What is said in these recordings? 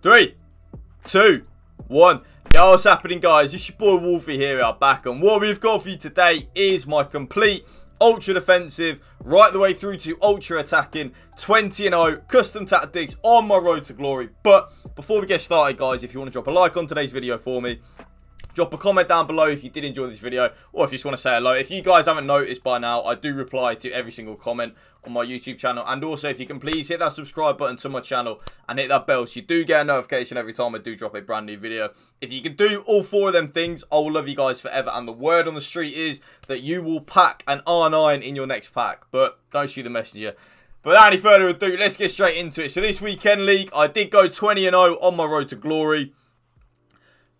3, 2, 1. Yo, what's happening, guys? It's your boy Wolfie here. We are back, and what we've got for you today is my complete ultra defensive, right the way through to ultra attacking 20-0 custom tactics on my road to glory. But before we get started, guys, if you want to drop a like on today's video for me, drop a comment down below if you did enjoy this video, or if you just want to say hello. If you guys haven't noticed by now, I do reply to every single comment on my YouTube channel. And also, if you can please hit that subscribe button to my channel and hit that bell so you do get a notification every time I do drop a brand new video. If you can do all 4 of them things, I will love you guys forever. And the word on the street is that you will pack an R9 in your next pack. But don't shoot the messenger. But without any further ado, let's get straight into it. So this weekend league, I did go 20-0 on my road to glory.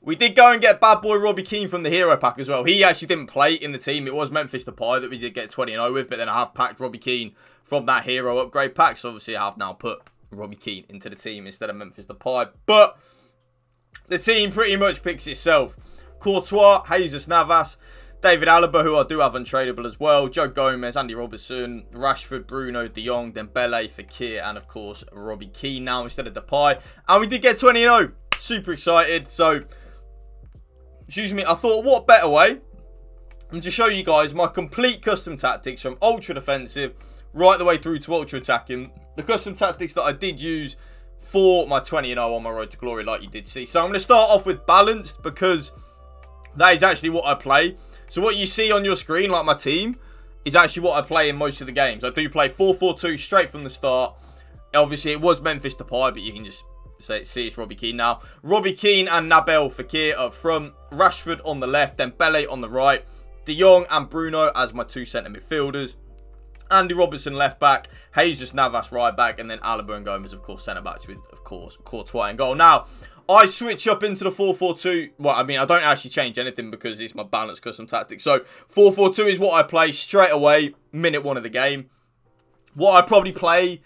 We did go and get bad boy Robbie Keane from the hero pack as well. He actually didn't play in the team. It was Memphis Depay that we did get 20-0 with. But then I have packed Robbie Keane from that hero upgrade pack. So obviously I have now put Robbie Keane into the team instead of Memphis Depay. But the team pretty much picks itself. Courtois, Jesus Navas, David Alaba, who I do have untradeable as well, Joe Gomez, Andy Robertson, Rashford, Bruno, De Jong, Dembele, Fekir, and of course Robbie Keane now instead of Depay. And we did get 20-0. Super excited. So excuse me, I thought what better way than to show you guys my complete custom tactics from ultra defensive right the way through to ultra attacking. The custom tactics that I did use for my 20-0 on my road to glory, like you did see. So I'm going to start off with balanced because that is actually what I play. So what you see on your screen, like my team, is actually what I play in most of the games. I do play 4-4-2 straight from the start. Obviously, it was Memphis Depay, but you can just see it's Robbie Keane now. Robbie Keane and Nabil Fekir up front. Rashford on the left, then Dembele on the right. De Jong and Bruno as my 2 centre midfielders. Andy Robertson left back. Jesus Navas right back. And then Alaba and Gomez, of course, centre backs with, of course, Courtois in goal. Now, I switch up into the 4-4-2. Well, I mean, I don't actually change anything because it's my balanced custom tactic. So, 4-4-2 is what I play straight away, minute 1 of the game. What I probably play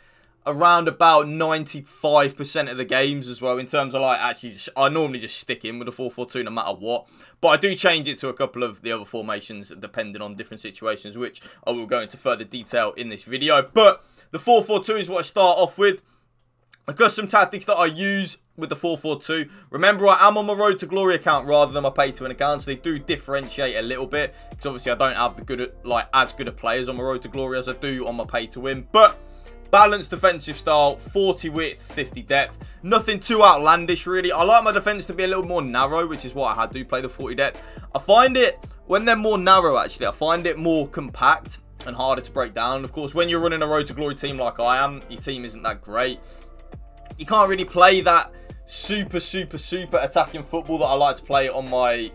around about 95% of the games as well, in terms of like actually I normally just stick in with a 4-4-2 no matter what, but I do change it to a couple of the other formations depending on different situations, which I will go into further detail in this video. But the 4-4-2 is what I start off with. The custom tactics that I use with the 4-4-2, remember I am on my road to glory account rather than my pay to win account, so they do differentiate a little bit because obviously I don't have the as good of players on my road to glory as I do on my pay to win. But balanced defensive style, 40 width, 50 depth. Nothing too outlandish, really. I like my defense to be a little more narrow, which is why I do play the 40 depth. I find it, when they're more narrow, actually, I find it more compact and harder to break down. Of course, when you're running a road to glory team like I am, your team isn't that great. You can't really play that super attacking football that I like to play on my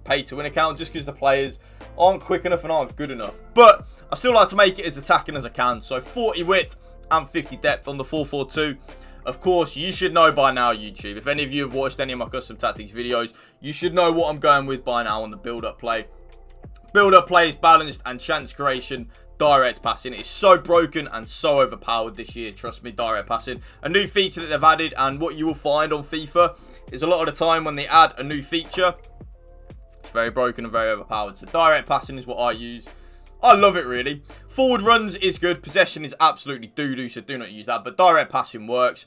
pay to win account, just because the players aren't quick enough and aren't good enough. But I still like to make it as attacking as I can. So 40 width and 50 depth on the 4-4-2. Of course, you should know by now, YouTube. If any of you have watched any of my custom tactics videos, you should know what I'm going with by now on the build-up play. Build-up play is balanced and chance creation, direct passing. It is so broken and so overpowered this year. Trust me, direct passing. A new feature that they've added, and what you will find on FIFA is a lot of the time when they add a new feature, it's very broken and very overpowered. So direct passing is what I use. I love it, really. Forward runs is good. Possession is absolutely doo-doo, so do not use that. But direct passing works.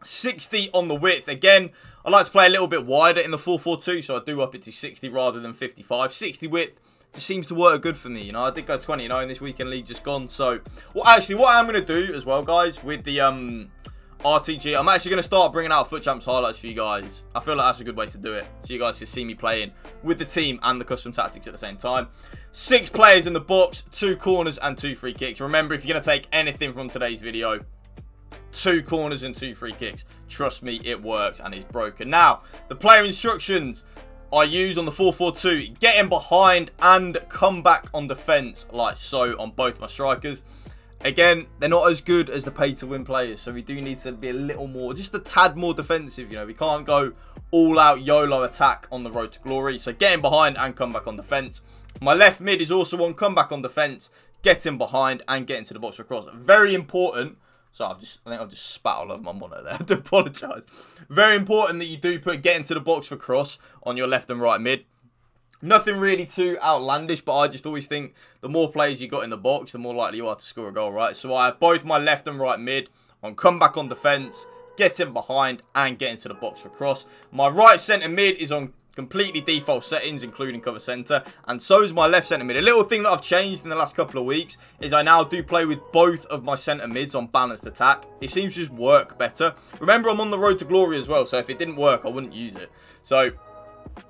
60 on the width. Again, I like to play a little bit wider in the 4-4-2, so I do up it to 60 rather than 55. 60 width just seems to work good for me. You know, I did go 20-0 in this weekend league just gone. So, well, actually, what I'm going to do as well, guys, with the RTG, I'm actually going to start bringing out FUT Champs highlights for you guys. I feel like that's a good way to do it, so you guys can see me playing with the team and the custom tactics at the same time. 6 players in the box, 2 corners and 2 free kicks. Remember, if you're going to take anything from today's video, 2 corners and 2 free kicks. Trust me, it works and it's broken. Now, the player instructions I use on the 4-4-2, get in behind and come back on defense like so on both my strikers. Again, they're not as good as the pay-to-win players, so we do need to be a little more, just a tad more defensive. You know, we can't go all-out YOLO attack on the road to glory. So get in behind and come back on defense. My left mid is also on come back on defense, get in behind and get into the box for cross. Very important. So I think I've just spat all over my monitor there. I do apologise. Very important that you do put get into the box for cross on your left and right mid. Nothing really too outlandish, but I just always think the more players you got in the box, the more likely you are to score a goal, right? So I have both my left and right mid on come back on defence, get in behind, and get into the box for cross. My right centre mid is on completely default settings, including cover centre, and so is my left centre mid. A little thing that I've changed in the last couple of weeks is I now do play with both of my centre mids on balanced attack. It seems to just work better. Remember, I'm on the road to glory as well, so if it didn't work, I wouldn't use it. So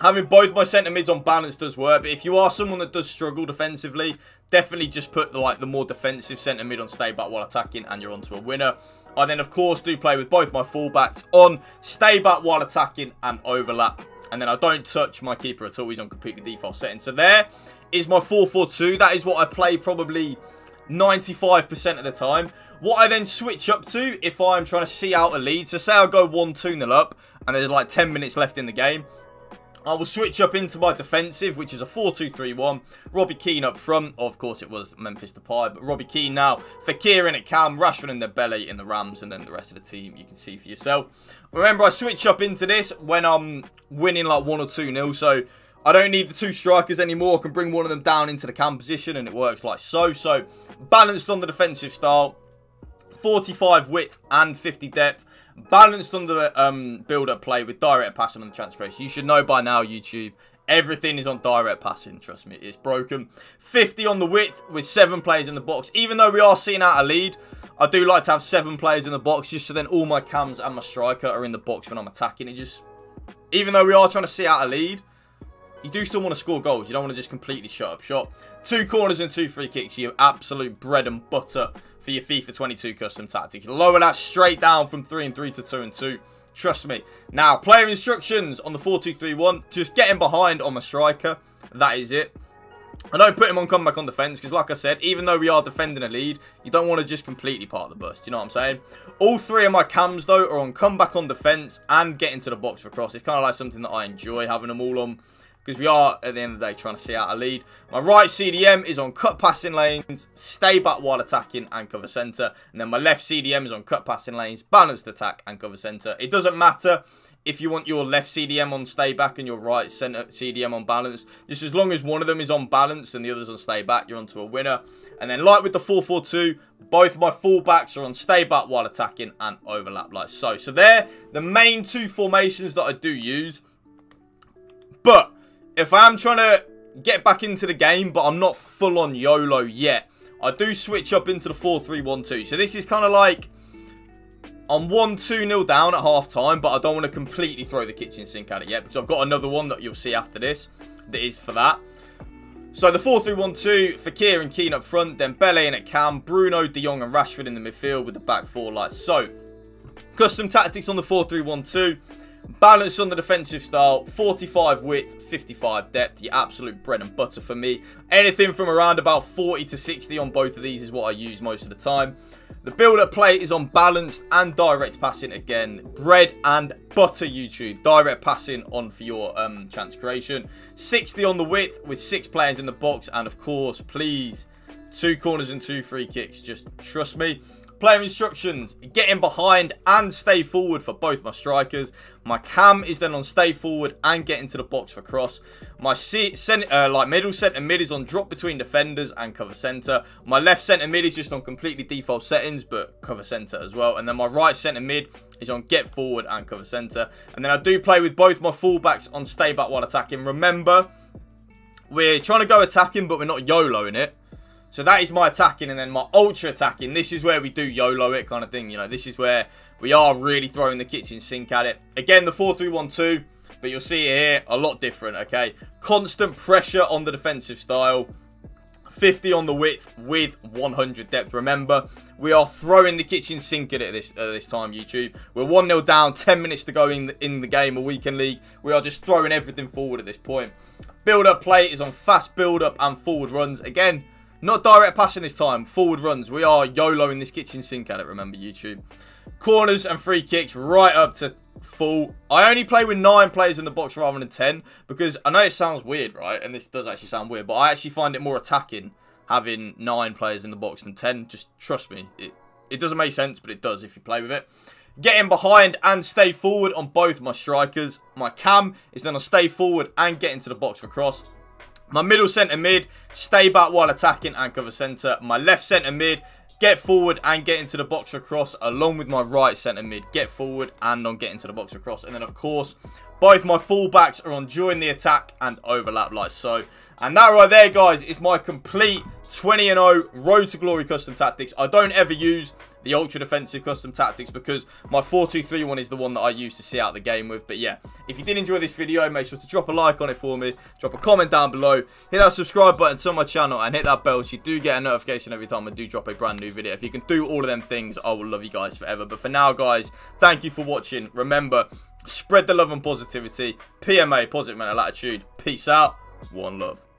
having both my centre mids on balance does work, but if you are someone that does struggle defensively, definitely just put the more defensive centre mid on stay back while attacking, and you're onto a winner. I then, of course, do play with both my fullbacks on stay back while attacking and overlap. And then I don't touch my keeper at all. He's on completely default settings. So there is my 4-4-2. That is what I play probably 95% of the time. What I then switch up to if I'm trying to see out a lead. So say I go 1-2-0 up and there's like 10 minutes left in the game. I will switch up into my defensive, which is a 4-2-3-1. Robbie Keane up front. Of course, it was Memphis Depay, but Robbie Keane now. Fekir in at Cam, Rashford in Dembele in the Rams, and then the rest of the team you can see for yourself. Remember, I switch up into this when I'm winning like 1 or 2-0, so I don't need the 2 strikers anymore. I can bring one of them down into the Cam position, and it works like so. So, balanced on the defensive style, 45 width and 50 depth. Balanced on the build-up play with direct passing on the transfer creation. You should know by now, YouTube, everything is on direct passing. Trust me, it's broken. 50 on the width with 7 players in the box. Even though we are seeing out a lead, I do like to have 7 players in the box, just so then all my cams and my striker are in the box when I'm attacking. It just, even though we are trying to see out a lead, you do still want to score goals. You don't want to just completely shut up shop. 2 corners and 2 free kicks. Your absolute bread and butter for your FIFA 22 custom tactics. Lower that straight down from 3-3 to 2-2. Trust me. Now, player instructions on the 4-2-3-1. Just getting behind on my striker. That is it. I don't put him on comeback on defence because, like I said, even though we are defending a lead, you don't want to just completely park the bus. Do you know what I'm saying? All 3 of my cams, though, are on comeback on defence and get into the box for cross. It's kind of like something that I enjoy having them all on, because we are, at the end of the day, trying to see out a lead. My right CDM is on cut passing lanes, stay back while attacking, and cover centre. And then my left CDM is on cut passing lanes, balanced attack, and cover centre. It doesn't matter if you want your left CDM on stay back and your right centre CDM on balance. Just as long as one of them is on balance and the other's on stay back, you're onto a winner. And then like with the 4-4-2, both my fullbacks are on stay back while attacking and overlap like so. So they're the main 2 formations that I do use. But if I am trying to get back into the game, but I'm not full on YOLO yet, I do switch up into the 4-3-1-2. So this is kind of like, I'm 1-2-0 down at half time, but I don't want to completely throw the kitchen sink at it yet, because I've got another one that you'll see after this that is for that. So the 4-3-1-2, Fekir and Keane up front, then Dembele in at Cam, Bruno, De Jong and Rashford in the midfield with the back 4 like so. Custom tactics on the 4-3-1-2. Balance on the defensive style, 45 width, 55 depth, your absolute bread and butter for me. Anything from around about 40 to 60 on both of these is what I use most of the time. The build-up play is on balanced and direct passing again. Bread and butter, YouTube. Direct passing on for your chance creation. 60 on the width with 6 players in the box. And of course, please, 2 corners and 2 free kicks. Just trust me. Player instructions, get in behind and stay forward for both my strikers. My cam is then on stay forward and get into the box for cross. My middle centre mid is on drop between defenders and cover centre. My left centre mid is just on completely default settings, but cover centre as well. And then my right centre mid is on get forward and cover centre. And then I do play with both my fullbacks on stay back while attacking. Remember, we're trying to go attacking, but we're not YOLOing it. So that is my attacking, and then my ultra attacking. This is where we do YOLO it kind of thing. You know, this is where we are really throwing the kitchen sink at it. Again, the 4-3-1-2, but you'll see it here, a lot different, okay? Constant pressure on the defensive style. 50 on the width with 100 depth. Remember, we are throwing the kitchen sink at it this time, YouTube. We're 1-0 down, 10 minutes to go in the game, a weekend league. We are just throwing everything forward at this point. Build-up play is on fast build-up and forward runs. Again, not direct passing this time. Forward runs. We are YOLOing this kitchen sink at it, remember, YouTube. Corners and free kicks right up to full. I only play with 9 players in the box rather than 10. Because I know it sounds weird, right? And this does actually sound weird. But I actually find it more attacking having 9 players in the box than 10. Just trust me. It doesn't make sense, but it does if you play with it. Getting behind and stay forward on both my strikers. My cam is then on stay forward and get into the box for cross. My middle centre mid, stay back while attacking and cover centre. My left centre mid get forward and get into the box across, along with my right centre mid. Get forward and on get into the box across. And then, of course, both my fullbacks are on join the attack and overlap like so. And that right there, guys, is my complete 20-0 Road to Glory custom tactics. I don't ever use the ultra defensive custom tactics because my 4-2-3 one is the one that I use to see out the game with. But yeah, if you did enjoy this video, make sure to drop a like on it for me, drop a comment down below, hit that subscribe button to my channel and hit that bell so you do get a notification every time I do drop a brand new video. If you can do all of them things, I will love you guys forever. But for now, guys, thank you for watching. Remember, spread the love and positivity. PMA, positive mental attitude. Peace out. One love.